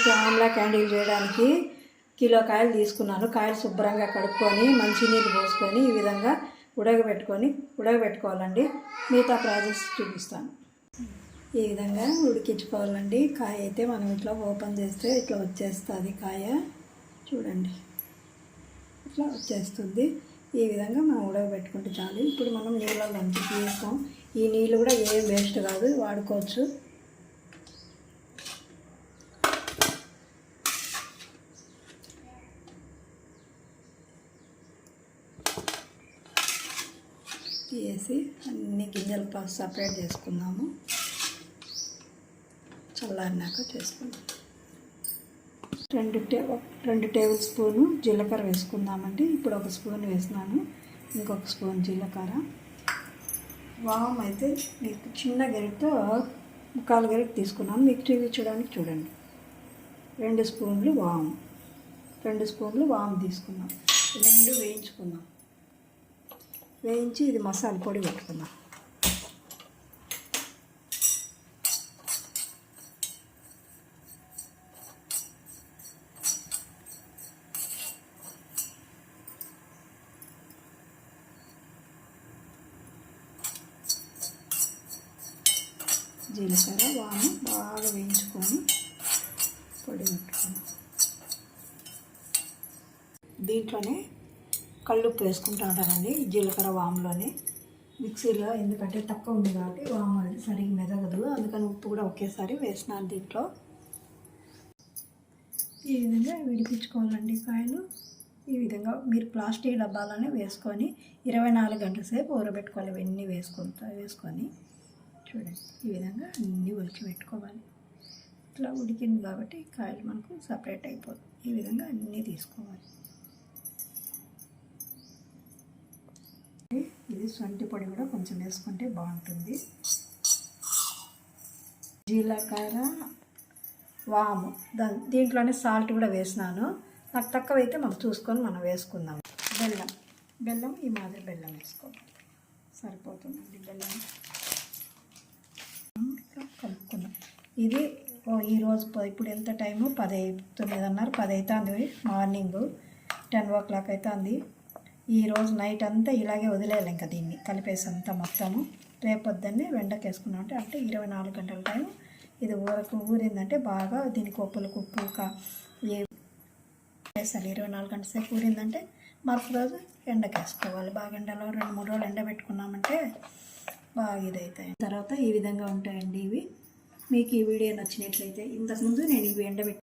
ఈరోజు ఆమ్లా క్యాండిల్ చేయడానికి కిలో కాయలు తీసుకున్నాను. కాయలు శుభ్రంగా కడుక్కొని మంచినీళ్ళు పోసుకొని ఈ విధంగా ఉడకబెట్టుకోవాలండి. మిగతా ప్రాసెస్ చూపిస్తాను. ఈ విధంగా ఉడికించుకోవాలండి. కాయ అయితే మనం ఇట్లా ఓపెన్ చేస్తే ఇట్లా వచ్చేస్తుంది. కాయ చూడండి ఇట్లా వచ్చేస్తుంది. ఈ విధంగా మనం ఉడకబెట్టుకుంటే చాలు. ఇప్పుడు మనం నీళ్ళలోంచి తీస్తాం. ఈ నీళ్ళు కూడా ఏం వేస్ట్ కాదు, వాడుకోవచ్చు. తీసి అన్ని గింజలు సపరేట్ చేసుకుందాము. చల్లారినాక చేసుకుందాం. 2 టేబుల్ స్పూను జీలకర్ర వేసుకుందామండి. ఇప్పుడు 1 స్పూన్ వేసినాను, ఇంకొక స్పూన్ జీలకర్ర. వాము అయితే మీకు చిన్న గరిటతో 1/4 గరిట తీసుకున్నాను. మీకు చూపించడానికి చూడండి. 2 స్పూన్లు వాము, 2 స్పూన్లు వాము తీసుకున్నాం. 2 వేయించుకుందాం. వేయించి ఇది మసాలా పొడి పెట్టుకుందాం. జీలకర్ర వాము బాగా వేయించుకొని పొడి పెట్టుకున్నాం. దీంట్లోనే కల్లుప్పు వేసుకుంటూ ఉంటానండి. జీలకర్ర వాములోనే మిక్సీలో, ఎందుకంటే తక్కువ ఉంది కాబట్టి వాము అనేది సరిగ్గా మెదగదు, అందుకని ఉప్పు కూడా ఒకేసారి వేసినాను దీంట్లో. ఈ విధంగా విడిపించుకోవాలండి కాయలు. ఈ విధంగా మీరు ప్లాస్టిక్ డబ్బాలోనే వేసుకొని 24 గంటల సేపు ఊరబెట్టుకోవాలి. ఇవన్నీ వేసుకొని చూడండి. ఈ విధంగా అన్నీ ఒలిచి పెట్టుకోవాలి. ఇట్లా ఉడికింది కాబట్టి కాయలు మనకు సపరేట్ అయిపోతుంది. ఈ విధంగా అన్నీ తీసుకోవాలి. ఇది సొంటి పొడి కూడా కొంచెం వేసుకుంటే బాగుంటుంది. జీలకర్ర వాము దీంట్లోనే సాల్ట్ కూడా వేసినాను. నాకు తక్కువ అయితే మనం చూసుకొని మనం వేసుకుందాం. బెల్లం ఈ మాదిరి బెల్లం వేసుకోవాలి, సరిపోతుందండి. బెల్లం కలుపుకుందాం. ఇది ఈరోజు ఇప్పుడు ఎంత టైము 9:30 10 అవుతుంది. మార్నింగ్ 10 o'clock అవుతుంది. ఈరోజు నైట్ అంతా ఇలాగే వదిలేయాలి. ఇంకా దీన్ని కలిపేసి అంతా మొత్తము రేపొద్దున్నే వెండకేసుకున్నాం అంటే 24 గంటల టైం ఇది ఊరిందంటే బాగా దీనికి ఉప్పు వేసాలి. 24 గంటల సేపు ఊరిందంటే మరుసటి రోజు ఎండకేసుకోవాలి. బాగా ఎండలో 2-3 రోజులు ఎండబెట్టుకున్నామంటే బాగా ఇదవుతాయి. తర్వాత ఈ విధంగా ఉంటాయండి ఇవి. మీకు ఈ వీడియో నచ్చినట్లయితే, ఇంతకుముందు నేను ఇవి